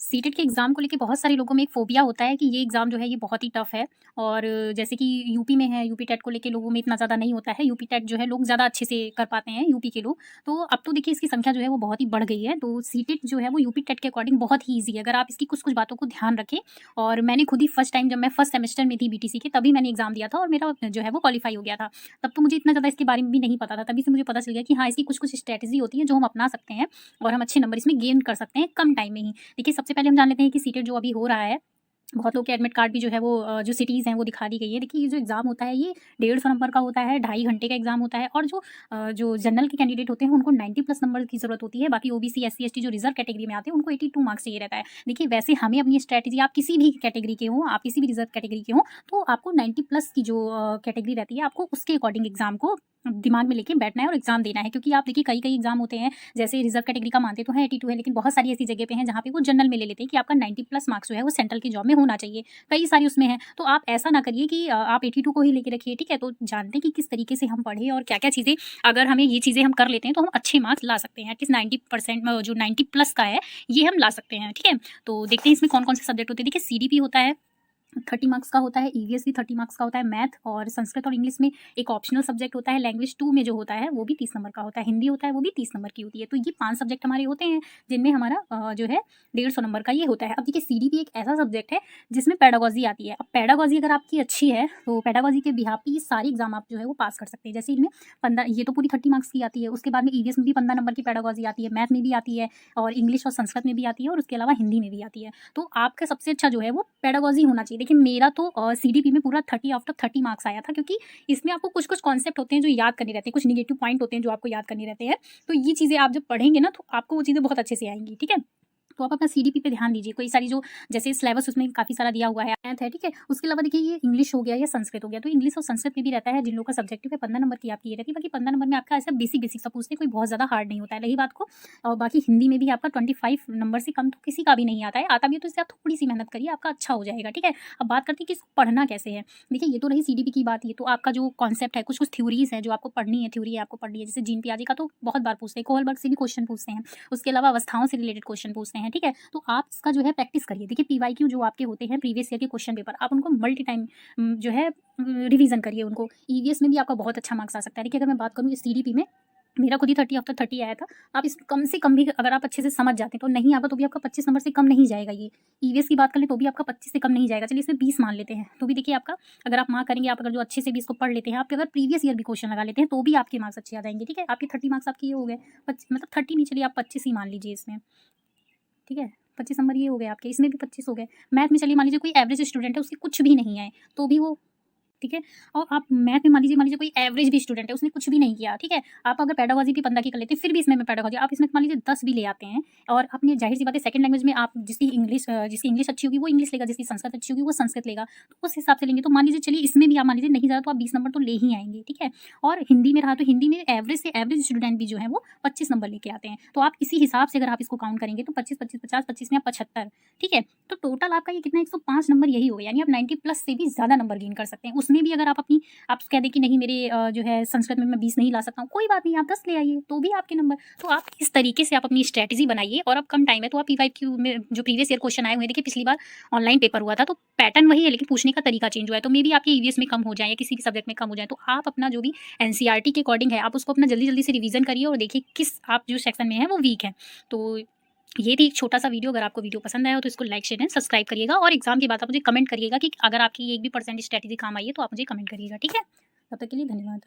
CTET के exam को लेके बहुत सारे लोगों में एक फ़ोबिया होता है कि ये एग्ज़ाम जो है ये बहुत ही टफ़ है। और जैसे कि यूपी में है, यूपी टेट को लेके लोगों में इतना ज़्यादा नहीं होता है। यूपी टेट जो है लोग ज़्यादा अच्छे से कर पाते हैं यूपी के लोग। तो अब तो देखिए इसकी संख्या जो है वो बहुत ही बढ़ गई है। तो सीटेट जो है वो यूपी टेट के अकॉर्डिंग बहुत ही ईज़ी है, अगर आप इसकी कुछ-कुछ बातों को ध्यान रखें। और मैंने खुद ही फर्स्ट टाइम जब मैं फर्स्ट सेमेस्टर में थी बीटीसी के, तभी मैंने एग्ज़ाम दिया था और मेरा जो है वो क्वालीफाई हो गया था। तब तो मुझे इतना ज़्यादा इसके बारे में भी नहीं पता था। तभी से मुझे पता चल गया कि हाँ, इसकी कुछ-कुछ स्ट्रैटेजी होती है जो हम अपना सकते हैं और हम अच्छे नंबर इसमें गेन कर सकते हैं कम टाइम में ही। देखिए, सबसे पहले हम जान लेते हैं कि सीटेट जो अभी हो रहा है, बहुत लोग के एडमिट कार्ड भी जो है वो जो सिटीज़ हैं वो दिखा दी गई है। देखिए, ये जो एग्ज़ाम होता है ये 150 नंबर का होता है, ढाई घंटे का एग्ज़ाम होता है। और जो जनरल के कैंडिडेट होते हैं उनको 90 प्लस नंबर की ज़रूरत होती है। बाकी ओबीसी, एससी, एसटी जो रिज़र्व कैटेगरी में आते हैं उनको 82 मार्क्स चाहिए रहता है। देखिए, वैसे हमें अपनी स्ट्रैटेजी, आप किसी भी कैटेगरी के हों, आप किसी भी रिज़र्व कैटेगरी के हों, तो आपको 90 प्लस की जो कैटेगरी रहती है, आपको उसके अकॉर्डिंग एग्ज़ाम को दिमाग में लेके बैठना है और एग्ज़ाम देना है। क्योंकि आप देखिए कई-कई एग्ज़ाम होते हैं, जैसे रिज़र्व कैटेगरी का मानते तो हैं 82 है, लेकिन बहुत सारी ऐसी जगह पे हैं जहाँ पे वो जनरल में ले लेते हैं कि आपका 90 प्लस मार्क्स जो है वो सेंट्रल की जॉब में होना चाहिए। कई सारी उसमें हैं, तो आप ऐसा ना करिए कि आप 82 को ही लेके रखिए, ठीक है? तो जानते हैं कि किस तरीके से हम पढ़ें और क्या-क्या चीज़ें, अगर हमें ये चीज़ें हम कर लेते हैं तो हम अच्छे मार्क्स ला सकते हैं। एटलीस्ट 90% जो 90 प्लस का है, ये हम ला सकते हैं, ठीक है? तो देखते हैं इसमें कौन-कौन से सब्जेक्ट होते हैं। देखिए, सीडीपी होता है, 30 मार्क्स का होता है, ईवीएस भी 30 मार्क्स का होता है, मैथ और संस्कृत और इंग्लिश में एक ऑप्शनल सब्जेक्ट होता है, लैंग्वेज 2 में जो होता है वो भी 30 नंबर का होता है, हिंदी होता है वो भी 30 नंबर की होती है। तो ये 5 सब्जेक्ट हमारे होते हैं जिनमें हमारा जो है 150 नंबर का ये होता है। अब देखिए, सीडीपी एक ऐसा सब्जेक्ट है जिसमें पेडागोजी आती है। अब पेडागोजी अगर आपकी अच्छी है तो पेडागोजी के बिहाफ पे ये सारे एग्जाम आप जो है वो पास कर सकते हैं। जैसे इनमें 15, ये तो पूरी 30 मार्क्स की आती है, उसके बाद में ईवीएस में भी 15 नंबर की पेडागोजी आती है, मैथ में भी आती है और इंग्लिश और संस्कृत में भी आती है और उसके अलावा हिंदी में भी आती है। तो आपका सबसे अच्छा जो है वो पेडागोजी होना चाहिए। देखिए, मेरा तो सीडीपी में पूरा 30 आउट ऑफ 30 मार्क्स आया था, क्योंकि इसमें आपको कुछ-कुछ कॉन्सेप्ट होते हैं जो याद करने रहते हैं, कुछ नेगेटिव पॉइंट होते हैं जो आपको याद करने रहते हैं। तो ये चीज़ें आप जब पढ़ेंगे ना तो आपको वो चीज़ें बहुत अच्छे से आएँगी, ठीक है? तो आप अपना सीडीपी पे ध्यान दीजिए। कोई सारी जो, जैसे सिलेबस उसमें काफ़ी सारा दिया हुआ है, मैथ है, ठीक है? उसके अलावा देखिए ये इंग्लिश हो गया या संस्कृत हो गया, तो इंग्लिश और संस्कृत में भी रहता है, जिन लोगों का सब्जेक्टिव है 15 नंबर की आपकी ये रहती है, बाकी 15 नंबर में आपका ऐसा बेसिक-बेसिक सा पूछते हैं, कोई बहुत ज़्यादा हार्ड नहीं होता है। रही बात को, और बाकी हिंदी में भी आपका 25 नंबर से कम तो किसी का भी नहीं आता है। आता भी है तो इससे आप थोड़ी-सी मेहनत करिए, आपका अच्छा हो जाएगा, ठीक है? अब बात करते हैं कि इसको पढ़ना कैसे है। देखिए, ये तो रही सीडीपी की बात, ये तो आपका जो कॉन्सेप्ट है, कुछ-कुछ थ्योरीज़ हैं जो आपको पढ़नी है, थ्योरी आपको पढ़नी है। जैसे जीन पियाजे का तो बहुत बार पूछते हैं, कोहलबर्ग से भी क्वेश्चन पूछते हैं, उसके अलावा अवस्थाओं से रिलेटेड क्वेश्चन पूछते हैं, ठीक है? तो आप इसका जो है प्रैक्टिस करिए। देखिए, पीवाईक्यू जो आपके होते हैं प्रीवियस ईयर के क्वेश्चन पेपर, आप उनको मल्टी टाइम जो है रिवीजन करिए उनको। ईवीएस में भी आपका बहुत अच्छा मार्क्स आ सकता है। देखिए, अगर मैं बात करूँ सीडीपी में, मेरा खुद ही 30 आफ्टर 30 आया था। आप इस कम से कम भी अगर आप अच्छे से समझ जाते हैं, तो नहीं आता तो भी आपका 25 नंबर से कम नहीं जाएगा ये। ईवीएस की बात करें तो भी आपका 25 से कम नहीं जाएगा। चलिए इसमें 20 मान लेते हैं, तो भी देखिए आपका, अगर आप मार्क करेंगे, आप अगर जो अच्छे से भी इसको पढ़ लेते हैं, आप अगर प्रीवियस ईयर भी क्वेश्चन लगा लेते हैं, तो भी आपके मार्क्स अच्छे आ जाएँगे, ठीक है? आपके 30 मार्क्स आपके ये हो गए, मतलब 30 नहीं, चलिए आप 25 ही मान लीजिए इसमें, ठीक है? 25 नंबर ये हो गए आपके, इसमें भी 25 हो गए। मैथ में चलिए मान लीजिए कोई एवरेज स्टूडेंट है, उसके कुछ भी नहीं आए, तो भी वो, ठीक है? और आप मैथ में मान लीजिए कोई एवरेज भी स्टूडेंट है, उसने कुछ भी नहीं किया, ठीक है? आप अगर पेडागोजी भी 15 की कर लेते हैं, फिर भी इसमें पेडागोजी आप इसमें मान लीजिए 10 भी ले आते हैं, और अपनी ज़ाहिर-सी बात है सेकंड लैंग्वेज में आप जिसकी इंग्लिश अच्छी होगी वो इंग्लिश लेगा, जिसकी संस्कृत अच्छी होगी वो संस्कृत लेगा। तो उस हिसाब से लेंगे तो मान लीजिए, चलिए इसमें भी आप मान लीजिए नहीं ज़्यादा तो आप 20 नंबर तो ले ही आएँगे, ठीक है? और हिंदी में रहा तो हिंदी में एवरेज से एवरेज स्टूडेंट भी जो है वो 25 नंबर लेके आते हैं। तो आप इसी हिसाब से अगर आप इसको काउंट करेंगे तो 25, 25, 50, 25 में आप 75, ठीक है? तो टोटल आपका ये कितना 105 नंबर यही हो गया, यानी आप 90 प्लस से भी ज़्यादा नंबर गेन कर सकते हैं। उसमें भी अगर आप अपनी, आप कह दें कि नहीं मेरे जो है संस्कृत में मैं 20 नहीं ला सकता हूँ, कोई बात नहीं, आप 10 ले आइए, तो भी आपके नंबर। तो आप इस तरीके से आप अपनी स्ट्रैटेजी बनाइए, और अब कम टाइम है तो आप पीवाईक्यू में जो प्रीवियस ईयर क्वेश्चन आए हुए हैं, देखिए पिछली बार ऑनलाइन पेपर हुआ था तो पैटर्न वही है, लेकिन पूछने का तरीका चेंज हुआ है, तो मे बी आपके ईवीएस में कम हो जाए या किसी भी सब्जेक्ट में कम हो जाए, तो आप अपना जो भी एनसीईआरटी के अकॉर्डिंग है, आप उसको अपना जल्दी-जल्दी से रिवीजन करिए और देखिए किस आप जो सेक्शन में है वो वीक है। तो ये थी एक छोटा-सा वीडियो। अगर आपको वीडियो पसंद आया हो तो इसको लाइक, शेयर एंड सब्सक्राइब करिएगा, और एग्ज़ाम के बाद आप मुझे कमेंट करिएगा कि अगर आपकी 1 भी परसेंट स्ट्रैटेजी काम आई है तो आप मुझे कमेंट करिएगा, ठीक है? तब तक के लिए धन्यवाद।